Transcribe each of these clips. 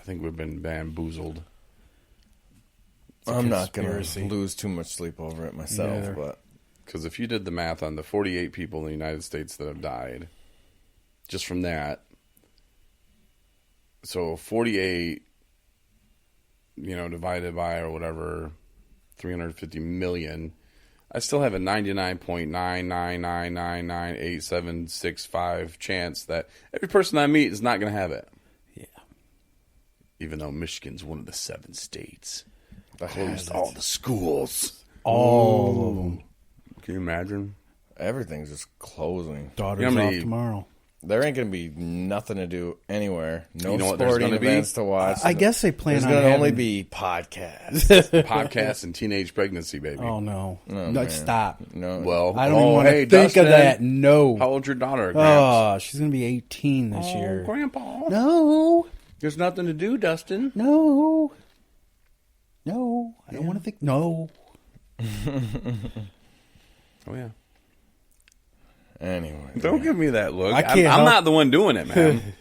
think we've been bamboozled. I'm not going to lose too much sleep over it myself. But because if you did the math on the 48 people in the United States that have died, just from that, so 48, divided by or whatever, 350 million, I still have a 99.999998765 chance that every person I meet is not going to have it. Yeah. Even though Michigan's one of the 7 states. Closed all the schools. All of them. Can you imagine? Everything's just closing. Daughter's off tomorrow. There ain't going to be nothing to do anywhere. No what sporting events to watch. I guess they plan There's on going to only having... be podcasts. Podcasts and teenage pregnancy, baby. Oh, no. Oh, No, man. stop. No. Well, I don't even want to think Dustin, of that. No. How old's your daughter, Oh, she's going to be 18 this year. Grandpa. No. There's nothing to do, Dustin. No. No. I don't want to think. No. Oh, yeah. Anyway. Don't give me that look. I can't I'm help- not the one doing it, man.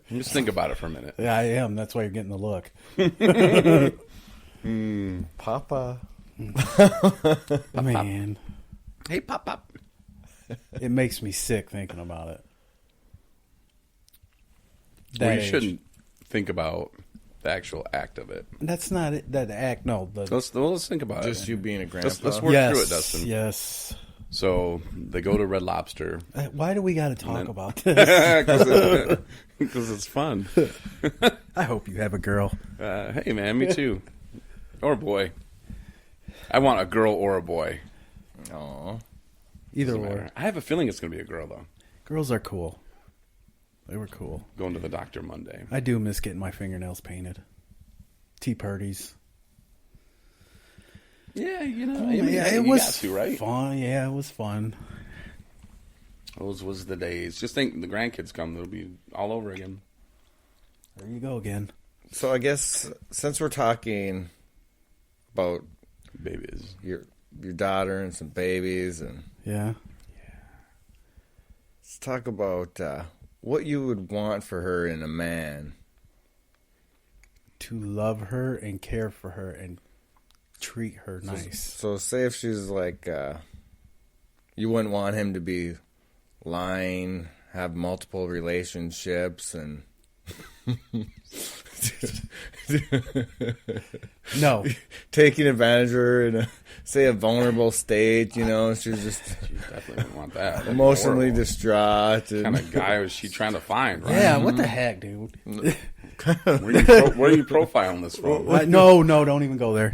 Just think about it for a minute. Yeah, I am. That's why you're getting the look. Papa. Man. Hey, pop. It makes me sick thinking about it. Well, you age. shouldn't think about the actual act of it. That's not it. That act. No. Let's think about Just it. you being a grandpa. Let's work yes. through it, Dustin. Yes. So they go to Red Lobster. Why do we got to talk about this? Because it's fun. I hope you have a girl. Hey, man, me too. Or a boy. I want a girl or a boy. Aw. Either Doesn't or. matter. I have a feeling it's going to be a girl, though. Girls are cool. They were cool. Going to the doctor Monday. I do miss getting my fingernails painted. Tea parties. Yeah, It was got to, right? fun. Yeah, it was fun. Those was the days. Just think, the grandkids come, they'll be all over again. There you go again. So I guess since we're talking about Babies. your daughter and some babies, and Yeah. let's talk about what you would want for her in a man. To love her and care for her and treat her nice. So say if she's like, you wouldn't want him to be lying, have multiple relationships, and No. taking advantage of her in a vulnerable state, she's just She definitely wouldn't want that. That'd be emotionally horrible. distraught. What kind of guy was she trying to find, right? Yeah, what the heck, dude? Where are you profiling this from? No, don't even go there.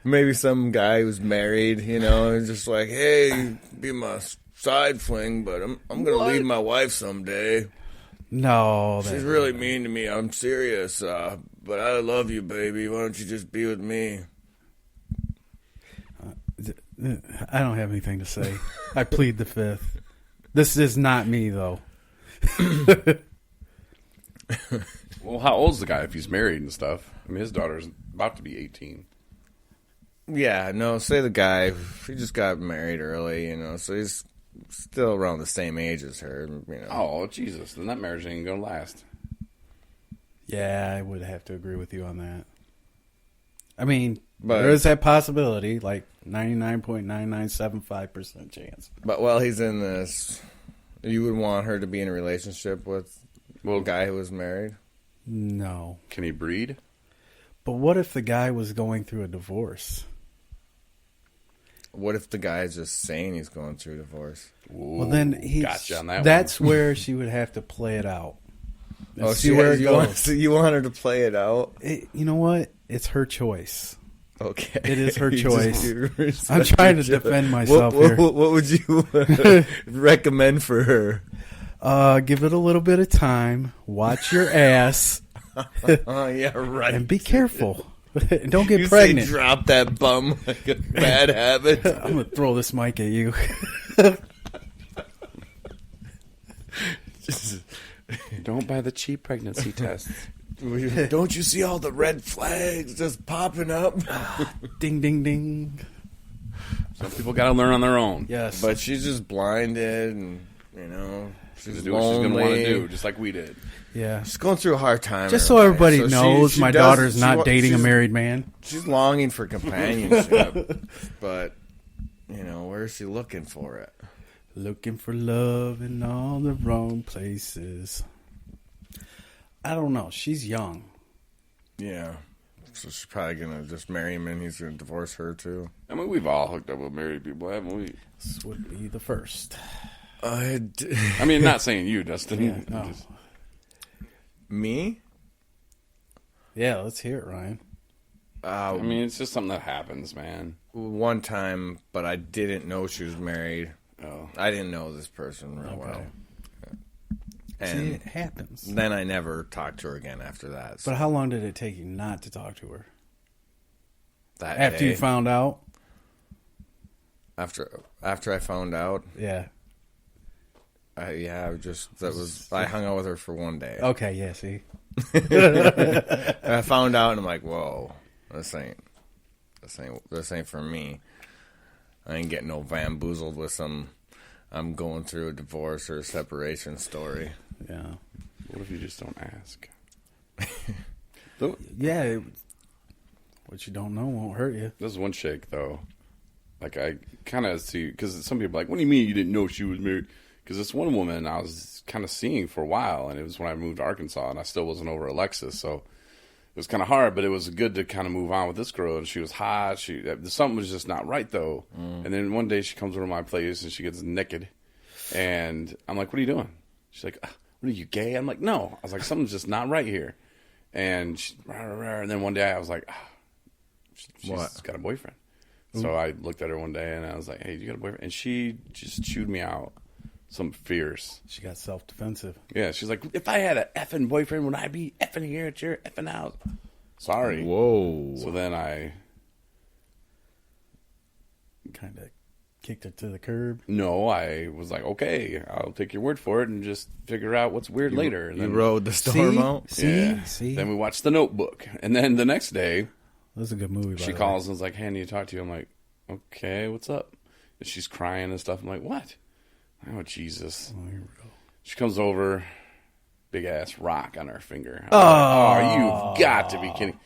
Maybe some guy who's married, is just like, hey, be my side fling, but I'm gonna leave my wife someday. No. She's really mean to me. I'm serious, but I love you, baby. Why don't you just be with me? I don't have anything to say. I plead the fifth. This is not me, though. Well, how old's the guy if he's married and stuff? I mean, his daughter's about to be 18. Yeah, no, say the guy, he just got married early, so he's still around the same age as her, Oh, Jesus. Then that marriage ain't going to last. Yeah, I would have to agree with you on that. I mean, But- there is that possibility, like 99.9975% chance. But while he's in this, you would want her to be in a relationship with a guy who was married? No. Can he breed? But what if the guy was going through a divorce? What if the guy's just saying he's going through a divorce? Ooh, Well, then gotcha on that that's one. where she would have to play it out. And Oh, see where it goes. So you want her to play it out? You know what? It's her choice. Okay. It is her You choice. you respect I'm trying to each other. defend myself what, here. What would you recommend for her? Give it a little bit of time. Watch your ass. Oh, yeah, right. And be careful. Don't get you pregnant. Say drop that bum like a bad habit. I'm going to throw this mic at you. Don't buy the cheap pregnancy tests. Don't you see all the red flags just popping up? Ding, ding, ding. Some people got to learn on their own. Yes. But she's just blinded and, She's do what she's going to want to lonely. do, just like we did. Yeah. She's going through a hard time. in Just her so everybody life. knows, she my does- daughter's she not wa- dating a she's- married man. She's longing for companionship, but where is she looking for it? Looking for love in all the wrong places. I don't know. She's young. Yeah, so she's probably gonna just marry him, and he's gonna divorce her too. I mean, we've all hooked up with married people, haven't we? This would be the first. I mean, not saying you, Dustin. Yeah, no. Just- Me? Yeah, let's hear it, Ryan. I mean, it's just something that happens, man. One time, but I didn't know she was married. Oh. I didn't know this person real well. See, And it happens. then I never talked to her again after that. So But how long did it take you not to talk to her? that After day, you found out? after I found out, Yeah. I hung out with her for one day. Okay, yeah, see? And I found out, and I'm like, whoa, this ain't for me. I ain't getting no bamboozled with some. I'm going through a divorce or a separation story. Yeah. What if you just don't ask? Yeah. What you don't know won't hurt you. This is one chick, though. Like, I kind of see, because some people are like, what do you mean you didn't know she was married? Because this one woman I was kind of seeing for a while, and it was when I moved to Arkansas, and I still wasn't over Alexis, so it was kind of hard, but it was good to kind of move on with this girl, and she was hot. Something was just not right, though. And then one day she comes over to my place, and she gets naked, and I'm like, what are you doing? She's like, what are you, gay? I'm like, no. I was like, something's just not right here. And then one day I was like, she's What? got a boyfriend. So I looked at her one day, and I was like, hey, you got a boyfriend? And she just chewed me out. Some fierce. She got self-defensive. Yeah, she's like, if I had a effing boyfriend, would I be effing here at your effing house? Sorry. Whoa. So then I Kind of kicked her to the curb. I was like, okay, I'll take your word for it and just figure out what's weird later. And You then, rode the storm out? See? Then we watched The Notebook. And then the next day, That's a good movie, by she the calls and is like, hey, I need to talk to you. I'm like, okay, what's up? And she's crying and stuff. I'm like, what? Oh, Jesus. way. Oh, here we go. She comes over, big ass rock on her finger. Oh, you've got to be kidding.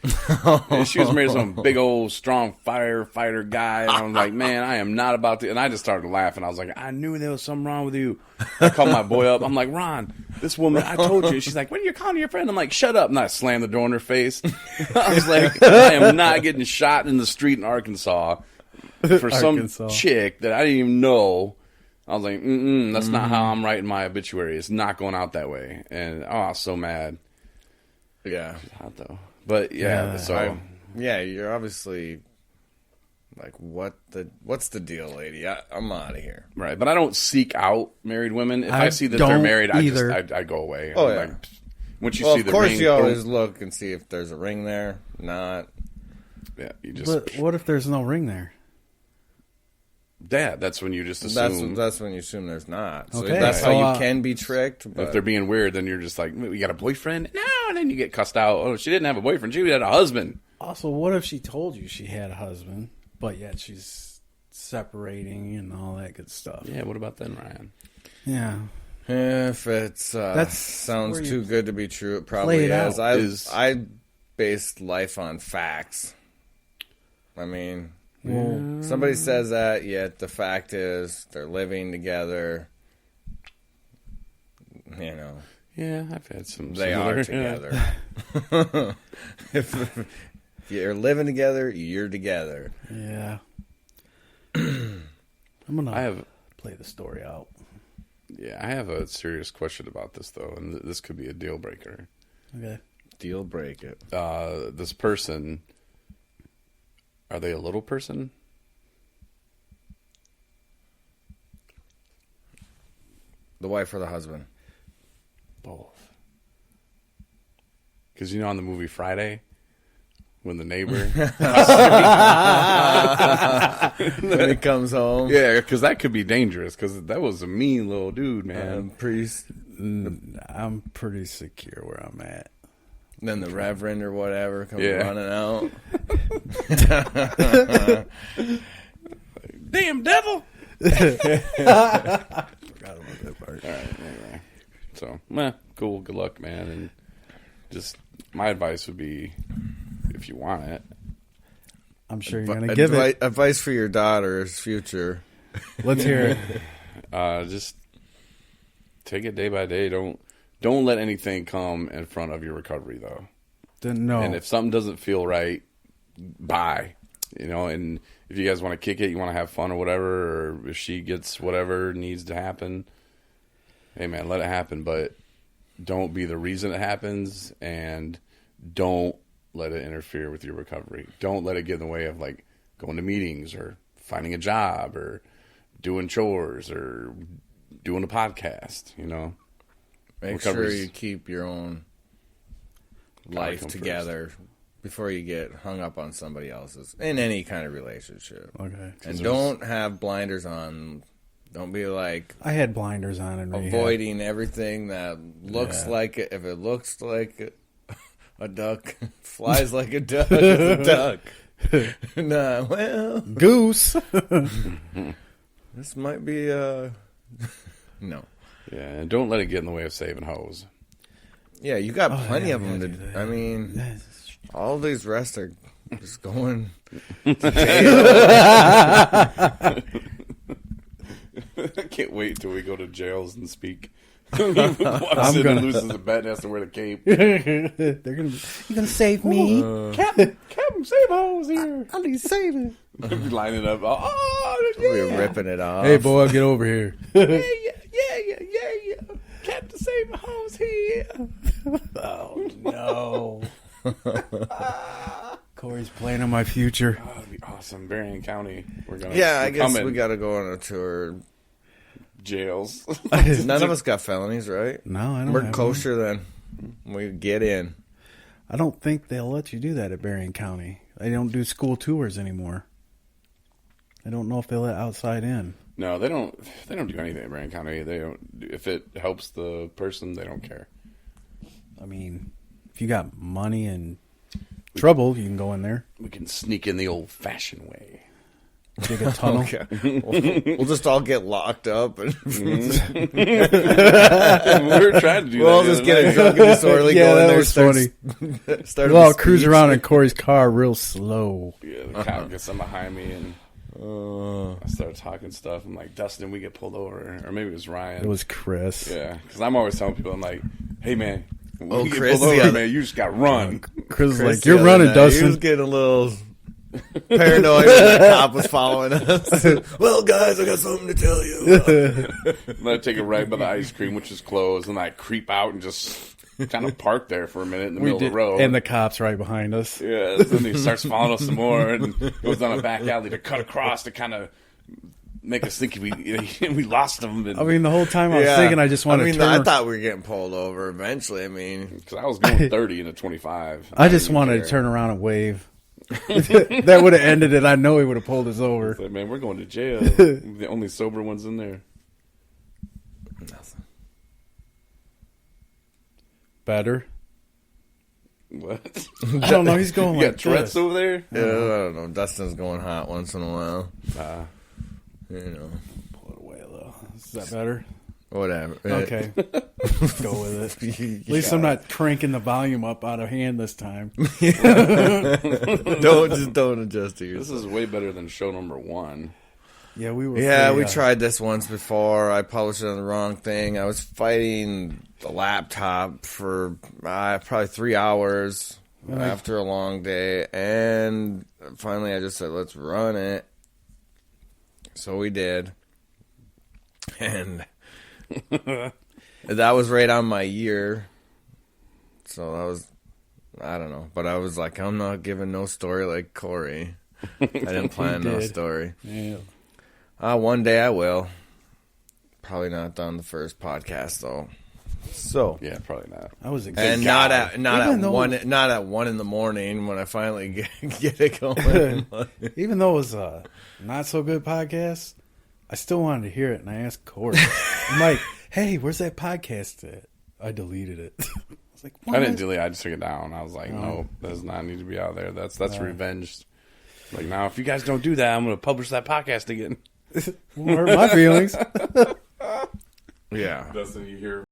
And she was married to some big old strong firefighter guy. And I'm like, man, I am not about to. And I just started laughing. I was like, I knew there was something wrong with you. I called my boy up. I'm like, Ron, this woman, I told you. She's like, when are you calling your friend? I'm like, shut up. And I slammed the door in her face. I was like, I am not getting shot in the street in Arkansas for some chick that I didn't even know. I was like, that's not how I'm writing my obituary. It's not going out that way. And, I was so mad. Yeah. She's hot, though. But, yeah, so. You're obviously like, what's the deal, lady? I'm out of here. Right, but I don't seek out married women. If I I see that they're don't married, either. I go away. Oh, I'm yeah. like, once you Well, see of the course ring, you always look and see if there's a ring there. Not. yeah, you just. But what if there's no ring there? Yeah, that's when you just assume. That's when you assume there's not. So Okay, that's so, how you can be tricked. But if they're being weird, then you're just like, you got a boyfriend? No, and then you get cussed out. Oh, she didn't have a boyfriend. She had a husband. Also, what if she told you she had a husband, but yet she's separating and all that good stuff? Yeah, what about then, Ryan? Yeah. if it's sounds where you too good to be true, it probably play it is. out. I based life on facts. I mean, somebody says that, yet the fact is they're living together. You know, Yeah, I've had some. they similar- are together. If you're living together, you're together. Yeah. I'm going I to have. play the story out. Yeah, I have a serious question about this though, and this could be a deal breaker. Okay. Deal break it. This person, are they a little person? The wife or the husband? Both. Because on the movie Friday, when the neighbor, When he comes home. yeah, because that could be dangerous. Because that was a mean little dude, man. Priest. I'm pretty secure where I'm at. Then the reverend or whatever comes Yeah. running out. Damn devil! Forgot about that part. All right, anyway. So, cool. Good luck, man. And just my advice would be, if you want it, I'm sure you're going to give it. Advice for your daughter's future. Let's hear it. just take it day by day. Don't let anything come in front of your recovery, though. No. And if something doesn't feel right, bye. And if you guys want to kick it, you want to have fun or whatever, or if she gets whatever needs to happen, hey, man, let it happen. But don't be the reason it happens, and don't let it interfere with your recovery. Don't let it get in the way of, like, going to meetings or finding a job or doing chores or doing a podcast, Make sure you keep your own life together before you get hung up on somebody else's in any kind of relationship. Okay. And don't have blinders on. Don't be like I had blinders on and avoiding everything that looks like it. If it looks like a duck, flies like a duck, it's a duck. Nah, well, goose. This might be no. Yeah, and don't let it get in the way of saving hoes. Yeah, you got plenty of them to. I mean, all these rests are just going to jail. I can't wait till we go to jails and speak. Dustin loses a bet and has to wear the cape. You're gonna save me, Captain, save hoes here. I need saving. Lining up. We're ripping it off. Hey, boy, get over here. Yeah. Captain, save hoes here. Oh no. Corey's planning my future. Oh, that'd be awesome. Berrien County. I guess we got to go on a tour. Jails. None of us got felonies, right? No, I don't. We're kosher then. We get in. I don't think they'll let you do that at Berrien County. They don't do school tours anymore. I don't know if they let outside in. No, they don't. They don't do anything at Berrien County. They don't. If it helps the person, they don't care. I mean, if you got money and trouble, you can go in there. We can sneak in the old-fashioned way. Dig a tunnel. Okay. We'll just all get locked up. And We were trying to do that. We'll just get a drunk and disorderly Yeah, go in that there. was funny. We'll all cruise around in Corey's car real slow. Yeah, the cop gets some behind me, and I started talking stuff. I'm like, Dustin, we get pulled over. Or maybe it was Ryan. It was Chris. Yeah, because I'm always telling people, I'm like, hey, man, when you get Chris, pulled over, man, you just got to run. Chris was like, you're running, He Dustin. was getting a little paranoid when the cop was following us. Well, guys, I got something to tell you. And I take a ride by the ice cream, which is closed, and I creep out and just kind of park there for a minute in the middle of the road. And the cop's right behind us. Yeah, then he starts following us some more and goes down a back alley to cut across to kind of make us think we lost him. And, I mean, the whole time I was thinking I just wanted to turn. I thought we were getting pulled over eventually. I mean, because I was going 30 into 25. I just wanted to turn around and wave. That would have ended it. I know he would have pulled us over. Like, man, we're going to jail. The only sober ones in there. nothing. Better. What? I don't know. He's going You like got Tourette's this. over there? Yeah, I don't know. Dustin's going hot once in a while. You know, Pull it away a little. Is that better? whatever. Okay. Let's go with it. At least I'm not cranking the volume up out of hand this time. Don't adjust to yourself. This is way better than show number 1. Yeah, we were. Yeah, we tried this once before. I published it on the wrong thing. I was fighting the laptop for probably 3 hours after a long day. And finally I just said, let's run it. So we did. And that was right on my year. So that was, I don't know. But I was like, I'm not giving no story like Corey. I didn't plan no story. Yeah. One day I will. Probably not on the first podcast though. So Yeah, probably not. I was and not at 1 in the morning when I finally get it going. Even though it was a not so good podcast, I still wanted to hear it, and I asked Corey. I'm like, "Hey, where's that podcast at?" I deleted it. I was like, "What?" I didn't delete it. I just took it down. I was like, no, that does not need to be out there. That's revenge. Like, now, if you guys don't do that, I'm going to publish that podcast again. Won't hurt my feelings. Yeah. Dustin, you hear